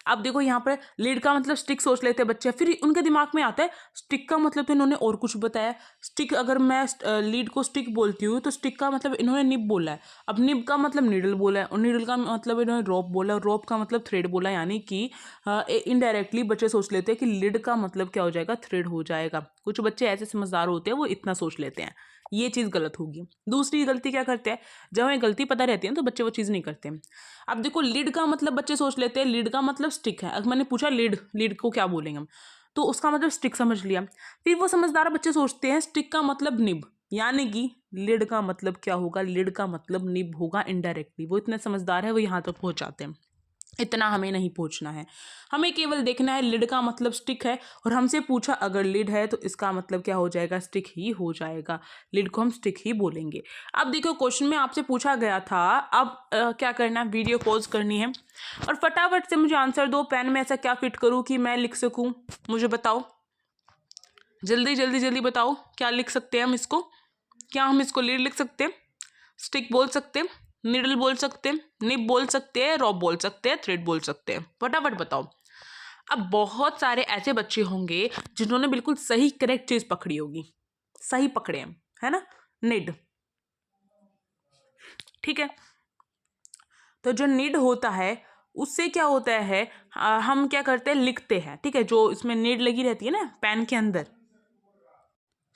अब देखो यहाँ पर लीड का मतलब स्टिक सोच लेते हैं बच्चे, फिर उनके दिमाग में आता है स्टिक का मतलब, तो इन्होंने और कुछ बताया। स्टिक, अगर मैं लीड को स्टिक बोलती हूँ तो स्टिक का मतलब इन्होंने निब बोला है। अब निब का मतलब नीडल बोला है, और नीडल का मतलब इन्होंने रोप बोला है, और रोप का मतलब थ्रेड बोला है। यानी कि इनडायरेक्टली बच्चे सोच लेते हैं कि लीड का मतलब क्या हो जाएगा, थ्रेड हो जाएगा। कुछ बच्चे ऐसे समझदार होते हैं, वो इतना सोच लेते हैं। ये चीज़ गलत होगी। दूसरी गलती क्या करते हैं, जब हमें गलती पता रहती है तो बच्चे वो चीज़ नहीं करते हैं। अब देखो लीड का मतलब बच्चे सोच लेते हैं लीड का मतलब स्टिक है। अगर मैंने पूछा लीड, लीड को क्या बोलेंगे हम, तो उसका मतलब स्टिक समझ लिया। फिर वो समझदार बच्चे सोचते हैं स्टिक का मतलब निब, यानी कि लीड का मतलब क्या होगा, लीड का मतलब निब होगा इनडायरेक्टली। वो इतने समझदार है, वो यहाँ तक पहुँच जाते हैं। इतना हमें नहीं पूछना है, हमें केवल देखना है लिड का मतलब स्टिक है, और हमसे पूछा अगर लिड है तो इसका मतलब क्या हो जाएगा, स्टिक ही हो जाएगा। लिड को हम स्टिक ही बोलेंगे। अब देखो क्वेश्चन में आपसे पूछा गया था, अब क्या करना है, वीडियो पॉज करनी है और फटाफट से मुझे आंसर दो। पेन में ऐसा क्या फिट करूँ कि मैं लिख सकूँ, मुझे बताओ। जल्दी जल्दी जल्दी बताओ, क्या लिख सकते हैं हम इसको? क्या हम इसको लीड लिख सकते हैं? स्टिक बोल सकते हैं, निडल बोल सकते हैं, निब बोल सकते हैं, रॉप बोल सकते हैं, थ्रेड बोल सकते हैं। फटाफट बताओ। अब बहुत सारे ऐसे बच्चे होंगे जिन्होंने बिल्कुल सही करेक्ट चीज पकड़ी होगी, सही पकड़े हैं, है ना? निड। ठीक है, तो जो निड होता है उससे क्या होता है, हम क्या करते हैं, लिखते हैं। ठीक है, जो इसमें निड लगी रहती है ना पेन के अंदर,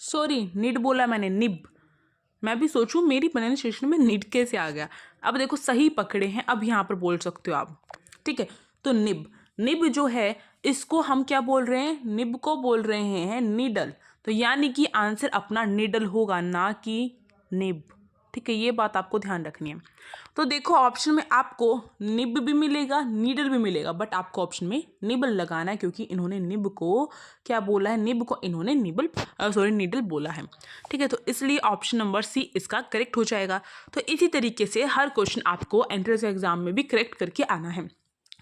सॉरी निड बोला मैंने, निब। मैं भी सोचूं मेरी प्रोनाउंसिएशन में निड कैसे आ गया। अब देखो सही पकड़े हैं, अब यहाँ पर बोल सकते हो आप। ठीक है, तो निब, निब जो है इसको हम क्या बोल रहे हैं, निब को बोल रहे हैं नीडल। तो यानी कि आंसर अपना नीडल होगा, ना कि निब। ठीक है, ये बात आपको ध्यान रखनी है। तो देखो ऑप्शन में आपको निब भी मिलेगा, नीडल भी मिलेगा, बट आपको ऑप्शन में निबल लगाना है, क्योंकि इन्होंने निब को क्या बोला है, निब को इन्होंने निबल सॉरी नीडल बोला है। ठीक है, तो इसलिए ऑप्शन नंबर सी इसका करेक्ट हो जाएगा। तो इसी तरीके से हर क्वेश्चन आपको एंट्रेंस एग्जाम में भी करेक्ट करके आना है।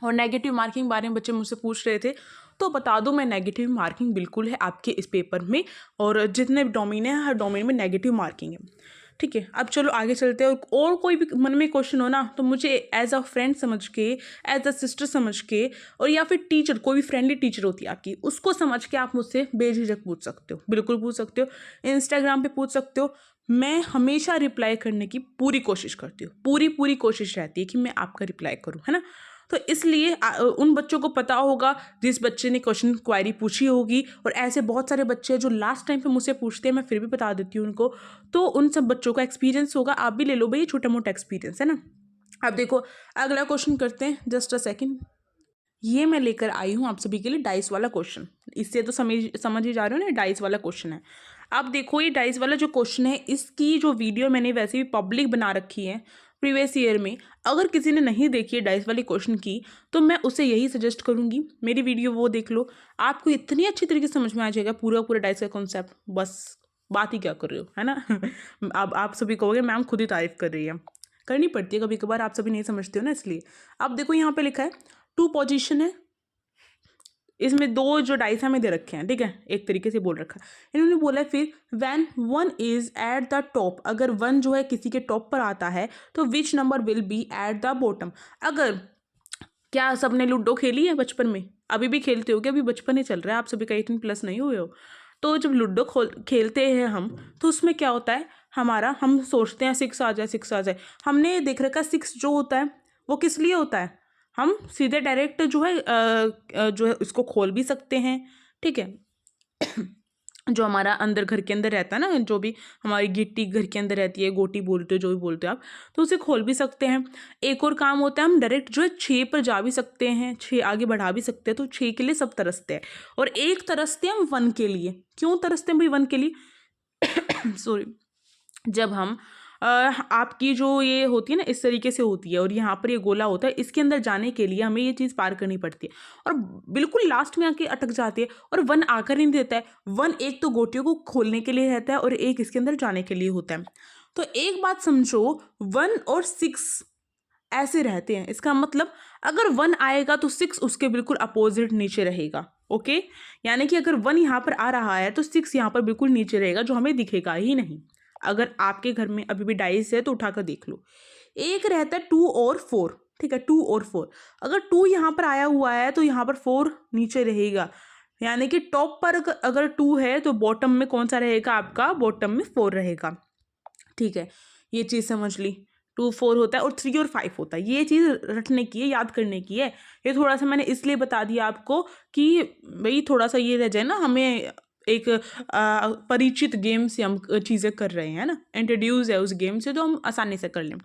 और नेगेटिव मार्किंग बारे में बच्चे मुझसे पूछ रहे थे, तो बता दूं मैं, नेगेटिव मार्किंग बिल्कुल है आपके इस पेपर में, और जितने डोमेन है हर डोमेन में नेगेटिव मार्किंग है। ठीक है, अब चलो आगे चलते हैं। और कोई भी मन में क्वेश्चन हो ना, तो मुझे एज अ फ्रेंड समझ के, एज अ सिस्टर समझ के, और या फिर टीचर, कोई भी फ्रेंडली टीचर होती है आपकी, उसको समझ के आप मुझसे बेझिझक पूछ सकते हो, बिल्कुल पूछ सकते हो। इंस्टाग्राम पे पूछ सकते हो, मैं हमेशा रिप्लाई करने की पूरी कोशिश करती हूँ, पूरी कोशिश रहती है कि मैं आपका रिप्लाई करूँ, है ना? तो इसलिए उन बच्चों को पता होगा जिस बच्चे ने क्वेश्चन क्वायरी पूछी होगी, और ऐसे बहुत सारे बच्चे हैं जो लास्ट टाइम पे मुझसे पूछते हैं, मैं फिर भी बता देती हूँ उनको। तो उन सब बच्चों का एक्सपीरियंस होगा, आप भी ले लो भाई, छोटा मोटा एक्सपीरियंस है ना। अब देखो अगला क्वेश्चन करते हैं, जस्ट अ सेकेंड। ये मैं लेकर आई हूँ आप सभी के लिए डाइस वाला क्वेश्चन। इससे तो समझ ही जा रहे हो ना, डाइस वाला क्वेश्चन है। अब देखो ये डाइस वाला जो क्वेश्चन है, इसकी जो वीडियो मैंने वैसे भी पब्लिक बना रखी है प्रीवियस ईयर में। अगर किसी ने नहीं देखी है डाइस वाली क्वेश्चन की, तो मैं उसे यही सजेस्ट करूंगी, मेरी वीडियो वो देख लो, आपको इतनी अच्छी तरीके से समझ में आ जाएगा पूरा पूरा डाइस का कॉन्सेप्ट। बस बात ही क्या कर रहे हो, है ना? अब आप सभी कहोगे मैम खुद ही तारीफ कर रही है, करनी पड़ती है कभी कभार, आप सभी नहीं समझते हो ना, इसलिए। अब देखो यहाँ पे लिखा है 2 पोजीशन है, इसमें 2 जो डाइस हमें दे रखे हैं। ठीक है, एक तरीके से बोल रखा है इन्होंने, बोला है फिर when 1 is at the top, अगर 1 जो है किसी के टॉप पर आता है, तो which number will be at the bottom. अगर, क्या सबने लूडो खेली है बचपन में? अभी भी खेलते हो क्या? अभी बचपन ही चल रहा है, आप सभी का 18+ नहीं हुए हो। तो जब लूडो खेलते हैं हम, तो उसमें क्या होता है, हमारा, हम सोचते हैं 6 आ जाए, 6 आ जाए। हमने देख रखा 6 जो होता है वो किस लिए होता है, हम सीधे डायरेक्ट जो है इसको खोल भी सकते हैं। ठीक है, जो हमारा अंदर घर के अंदर रहता है ना, जो भी हमारी गिट्टी घर के अंदर रहती है, गोटी बोलते हो जो भी बोलते हो आप, तो उसे खोल भी सकते हैं। एक और काम होता है, हम डायरेक्ट जो है 6 पर जा भी सकते हैं, 6 आगे बढ़ा भी सकते हैं। तो 6 के लिए सब तरसते हैं, और एक तरसते हैं हम 1 के लिए। क्यों तरसते हैं भाई 1 के लिए? सॉरी, जब हम आपकी जो ये होती है ना, इस तरीके से होती है, और यहाँ पर ये गोला होता है, इसके अंदर जाने के लिए हमें ये चीज़ पार करनी पड़ती है, और बिल्कुल लास्ट में आके अटक जाती है, और 1 आकर नहीं देता है। 1 एक तो गोटियों को खोलने के लिए रहता है, और एक इसके अंदर जाने के लिए होता है। तो एक बात समझो, 1 और 6 ऐसे रहते हैं, इसका मतलब अगर 1 आएगा तो 6 उसके बिल्कुल अपोजिट नीचे रहेगा। ओके, यानी कि अगर 1 यहाँ पर आ रहा है तो 6 यहाँ पर बिल्कुल नीचे रहेगा, जो हमें दिखेगा ही नहीं। अगर आपके घर में अभी भी डाइस है तो उठाकर देख लो। एक रहता है 2 और 4। ठीक है, 2 और 4, अगर 2 यहाँ पर आया हुआ है तो यहाँ पर 4 नीचे रहेगा, यानी कि टॉप पर अगर 2 है तो बॉटम में कौन सा रहेगा आपका, बॉटम में 4 रहेगा। ठीक है, ये चीज़ समझ ली। 2 4 होता है, और 3 और 5 होता है। ये चीज़ रटने की है, याद करने की है। ये थोड़ा सा मैंने इसलिए बता दिया आपको कि भाई थोड़ा सा ये रह जाए ना, हमें एक परिचित गेम से हम चीज़ें कर रहे हैं ना, इंट्रोड्यूस है उस गेम से, तो हम आसानी से कर लें।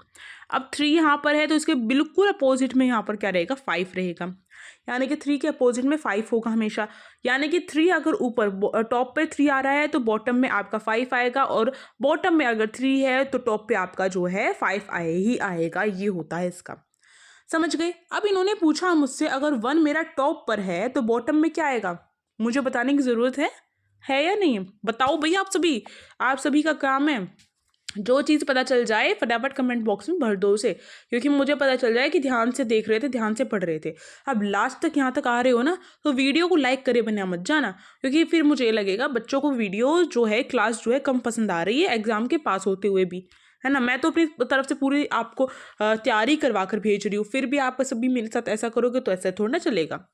अब 3 यहाँ पर है, तो इसके बिल्कुल अपोजिट में यहाँ पर क्या रहेगा, 5 रहेगा, यानी कि 3 के अपोजिट में 5 होगा हमेशा। यानी कि 3 अगर ऊपर टॉप पे 3 आ रहा है तो बॉटम में आपका 5 आएगा, और बॉटम में अगर 3 है तो टॉप पे आपका जो है 5 आए ही आएगा। ये होता है इसका, समझ गए? अब इन्होंने पूछा मुझसे, अगर 1 मेरा टॉप पर है तो बॉटम में क्या आएगा, मुझे बताने की ज़रूरत है या नहीं? बताओ भैया, आप सभी का काम है। जो चीज़ पता चल जाए फटाफट कमेंट बॉक्स में भर दो उसे, क्योंकि मुझे पता चल जाए कि ध्यान से देख रहे थे, ध्यान से पढ़ रहे थे। अब लास्ट तक यहाँ तक आ रहे हो ना, तो वीडियो को लाइक करे बिना मत जाना, क्योंकि फिर मुझे लगेगा बच्चों को वीडियो जो है, क्लास जो है कम पसंद आ रही है एग्जाम के पास होते हुए भी, है ना। मैं तो अपनी तरफ से पूरी आपको तैयारी करवा कर भेज रही हूँ, फिर भी आप सभी मेरे साथ ऐसा करोगे तो ऐसा थोड़ा ना चलेगा।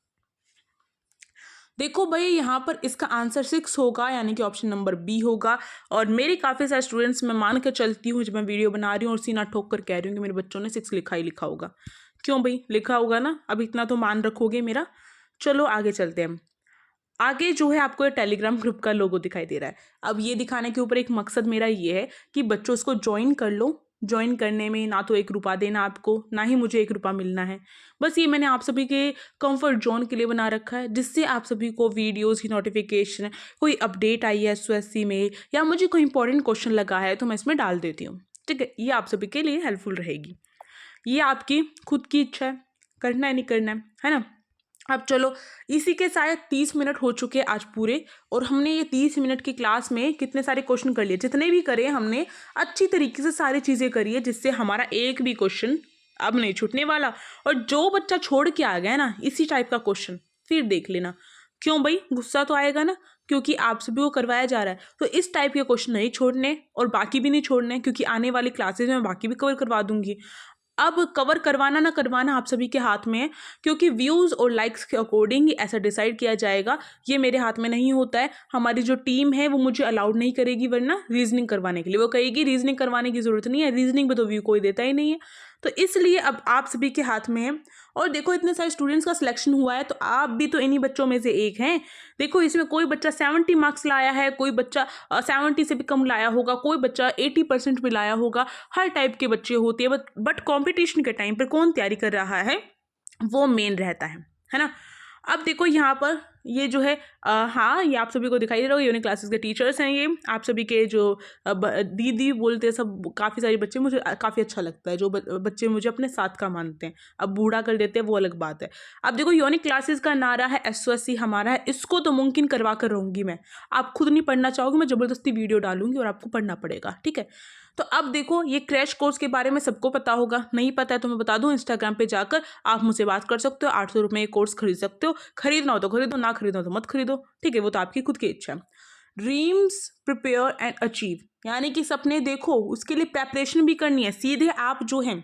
देखो भाई, यहाँ पर इसका आंसर 6 होगा, यानी कि ऑप्शन नंबर बी होगा। और मेरे काफ़ी सारे स्टूडेंट्स, मैं मान कर चलती हूँ जब मैं वीडियो बना रही हूँ और सीना ठोक कर कह रही हूँ कि मेरे बच्चों ने 6 लिखा ही लिखा होगा। क्यों भाई, लिखा होगा ना, अब इतना तो मान रखोगे मेरा। चलो आगे चलते हैं। आगे जो है आपको ये टेलीग्राम ग्रुप का लोगो दिखाई दे रहा है। अब ये दिखाने के ऊपर एक मकसद मेरा ये है कि बच्चों इसको ज्वाइन कर लो। ज्वाइन करने में ना तो 1 रुपया देना आपको, ना ही मुझे 1 रुपया मिलना है। बस ये मैंने आप सभी के कंफर्ट जोन के लिए बना रखा है, जिससे आप सभी को वीडियोस की नोटिफिकेशन, कोई अपडेट आई है SOSC में, या मुझे कोई इंपॉर्टेंट क्वेश्चन लगा है तो मैं इसमें डाल देती हूँ। ठीक है, ये आप सभी के लिए हेल्पफुल रहेगी। ये आपकी खुद की इच्छा है, करना है नहीं करना है ना। अब चलो, इसी के शायद 30 मिनट हो चुके हैं आज पूरे, और हमने ये 30 मिनट की क्लास में कितने सारे क्वेश्चन कर लिए, जितने भी करे हमने अच्छी तरीके से सारी चीज़ें करी है, जिससे हमारा एक भी क्वेश्चन अब नहीं छूटने वाला। और जो बच्चा छोड़ के आ गया ना इसी टाइप का क्वेश्चन, फिर देख लेना। क्यों भाई, गुस्सा तो आएगा ना, क्योंकि आप सभी को करवाया जा रहा है, तो इस टाइप के क्वेश्चन नहीं छोड़ने, और बाकी भी नहीं छोड़ने, क्योंकि आने वाली क्लासेज में बाकी भी कवर करवा दूंगी। अब कवर करवाना ना करवाना आप सभी के हाथ में है, क्योंकि व्यूज़ और लाइक्स के अकॉर्डिंग ऐसा डिसाइड किया जाएगा। ये मेरे हाथ में नहीं होता है। हमारी जो टीम है वो मुझे अलाउड नहीं करेगी वरना रीजनिंग करवाने के लिए, वो कहेगी रीजनिंग करवाने की ज़रूरत नहीं है, रीजनिंग में तो व्यू कोई देता ही नहीं है। तो इसलिए अब आप सभी के हाथ में है। और देखो, इतने सारे स्टूडेंट्स का सिलेक्शन हुआ है, तो आप भी तो इन्हीं बच्चों में से एक हैं। देखो, इसमें कोई बच्चा 70 मार्क्स लाया है, कोई बच्चा 70 से भी कम लाया होगा, कोई बच्चा 80% भी लाया होगा। हर टाइप के बच्चे होते हैं, बट कॉम्पिटिशन के टाइम पर कौन तैयारी कर रहा है वो मेन रहता है ना। अब देखो यहाँ पर ये जो है हाँ, ये आप सभी को दिखाई दे रहा होगा, यूनिक क्लासेस के टीचर्स हैं ये। आप सभी के जो दीदी बोलते हैं सब, काफ़ी सारे बच्चे, मुझे काफ़ी अच्छा लगता है जो बच्चे मुझे अपने साथ का मानते हैं। अब बूढ़ा कर देते हैं वो अलग बात है। अब देखो, यूनिक क्लासेस का नारा है SOSC हमारा है, इसको तो मुमकिन करवा कर रहूँगी मैं। आप खुद नहीं पढ़ना चाहोगे, मैं ज़बरदस्ती वीडियो डालूंगी और आपको पढ़ना पड़ेगा, ठीक है। तो अब देखो, ये क्रैश कोर्स के बारे में सबको पता होगा, नहीं पता है तो मैं बता दूं, इंस्टाग्राम पे जाकर आप मुझसे बात कर सकते हो। 800 रुपये में कोर्स खरीद सकते हो, खरीदना हो तो खरीदो, ना खरीदना हो तो मत खरीदो, ठीक है, वो तो आपकी खुद की इच्छा है। ड्रीम्स प्रिपेयर एंड अचीव, यानी कि सपने देखो, उसके लिए प्रेपरेशन भी करनी है। सीधे आप जो है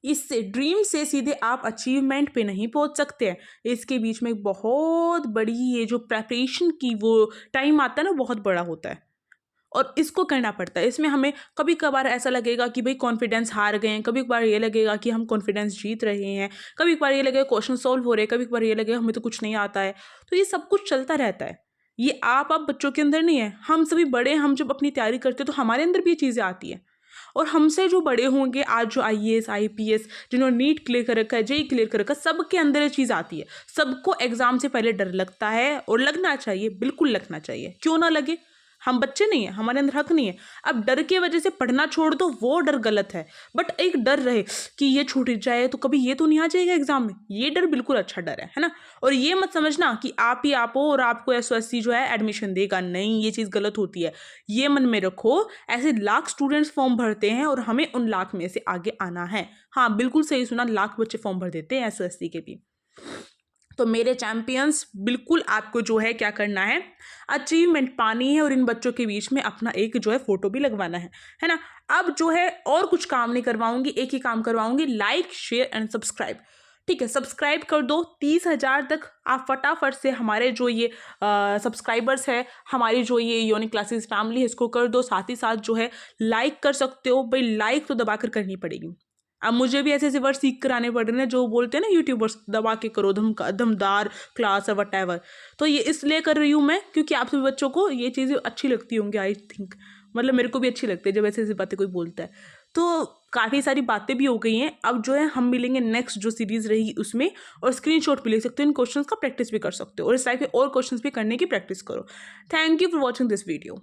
इससे ड्रीम से सीधे आप अचीवमेंट पे नहीं पहुंच सकते हैं। इसके बीच में एक बहुत बड़ी ये जो प्रेपरेशन की वो टाइम आता है ना, बहुत बड़ा होता है, और इसको करना पड़ता है। इसमें हमें कभी कभार ऐसा लगेगा कि भाई कॉन्फिडेंस हार गए हैं, कभी कभार ये लगेगा कि हम कॉन्फिडेंस जीत रहे हैं, कभी कभार ये लगेगा क्वेश्चन सॉल्व हो रहे हैं, कभी कभार ये लगेगा हमें तो कुछ नहीं आता है। तो ये सब कुछ चलता रहता है। ये आप बच्चों के अंदर नहीं है, हम सभी बड़े, हम जब अपनी तैयारी करते हैं तो हमारे अंदर भी ये चीज़ें आती है। और हमसे जो बड़े होंगे आज, जो IAS IPS जिन्होंने नीट क्लियर कर रखा है, JEE क्लियर कर रखा है, सबके अंदर ये चीज़ आती है। सबको एग्जाम से पहले डर लगता है, और लगना चाहिए, बिल्कुल लगना चाहिए, क्यों ना लगे। हम बच्चे नहीं हैं, हमारे अंदर हक नहीं है। अब डर के वजह से पढ़ना छोड़ दो, वो डर गलत है, बट एक डर रहे कि ये छूट जाए तो कभी ये तो नहीं आ जाएगा एग्जाम में, ये डर बिल्कुल अच्छा डर है ना। और ये मत समझना कि आप ही आप हो और आपको SOSC जो है एडमिशन देगा, नहीं, ये चीज़ गलत होती है। ये मन में रखो, ऐसे लाख स्टूडेंट्स फॉर्म भरते हैं और हमें उन लाख में से आगे आना है। हाँ, बिल्कुल सही सुना, लाख बच्चे फॉर्म भर देते हैं SOSC के भी। तो मेरे चैंपियंस, बिल्कुल आपको जो है क्या करना है, अचीवमेंट पानी है, और इन बच्चों के बीच में अपना एक जो है फोटो भी लगवाना है ना। अब जो है और कुछ काम नहीं करवाऊंगी, एक ही काम करवाऊंगी, लाइक शेयर एंड सब्सक्राइब, ठीक है। सब्सक्राइब कर दो, 30,000 तक आप फटाफट से हमारे जो ये सब्सक्राइबर्स है, हमारी जो ये यूनिक क्लासेस फैमिली है, इसको कर दो। साथ ही साथ जो है लाइक कर सकते हो भाई, लाइक तो दबा कर करनी पड़ेगी। अब मुझे भी ऐसे ऐसे वर्ड सीख कर आने पड़ रहे हैं जो बोलते हैं ना यूट्यूबर्स, दबा के करो, दमदार क्लास और वट। तो ये इसलिए कर रही हूँ मैं, क्योंकि आप सभी बच्चों को ये चीज़ें अच्छी लगती होंगी, आई थिंक, मतलब मेरे को भी अच्छी लगती है जब ऐसे ऐसी बातें कोई बोलता है। तो काफ़ी सारी बातें भी हो गई हैं। अब जो है हम मिलेंगे नेक्स्ट जो सीरीज़ रहेगी उसमें, और स्क्रीनशॉट भी ले सकते हो, इन क्वेश्चंस का प्रैक्टिस भी कर सकते हो, और इस टाइप के और क्वेश्चंस भी करने की प्रैक्टिस करो। Thank you for watching this video.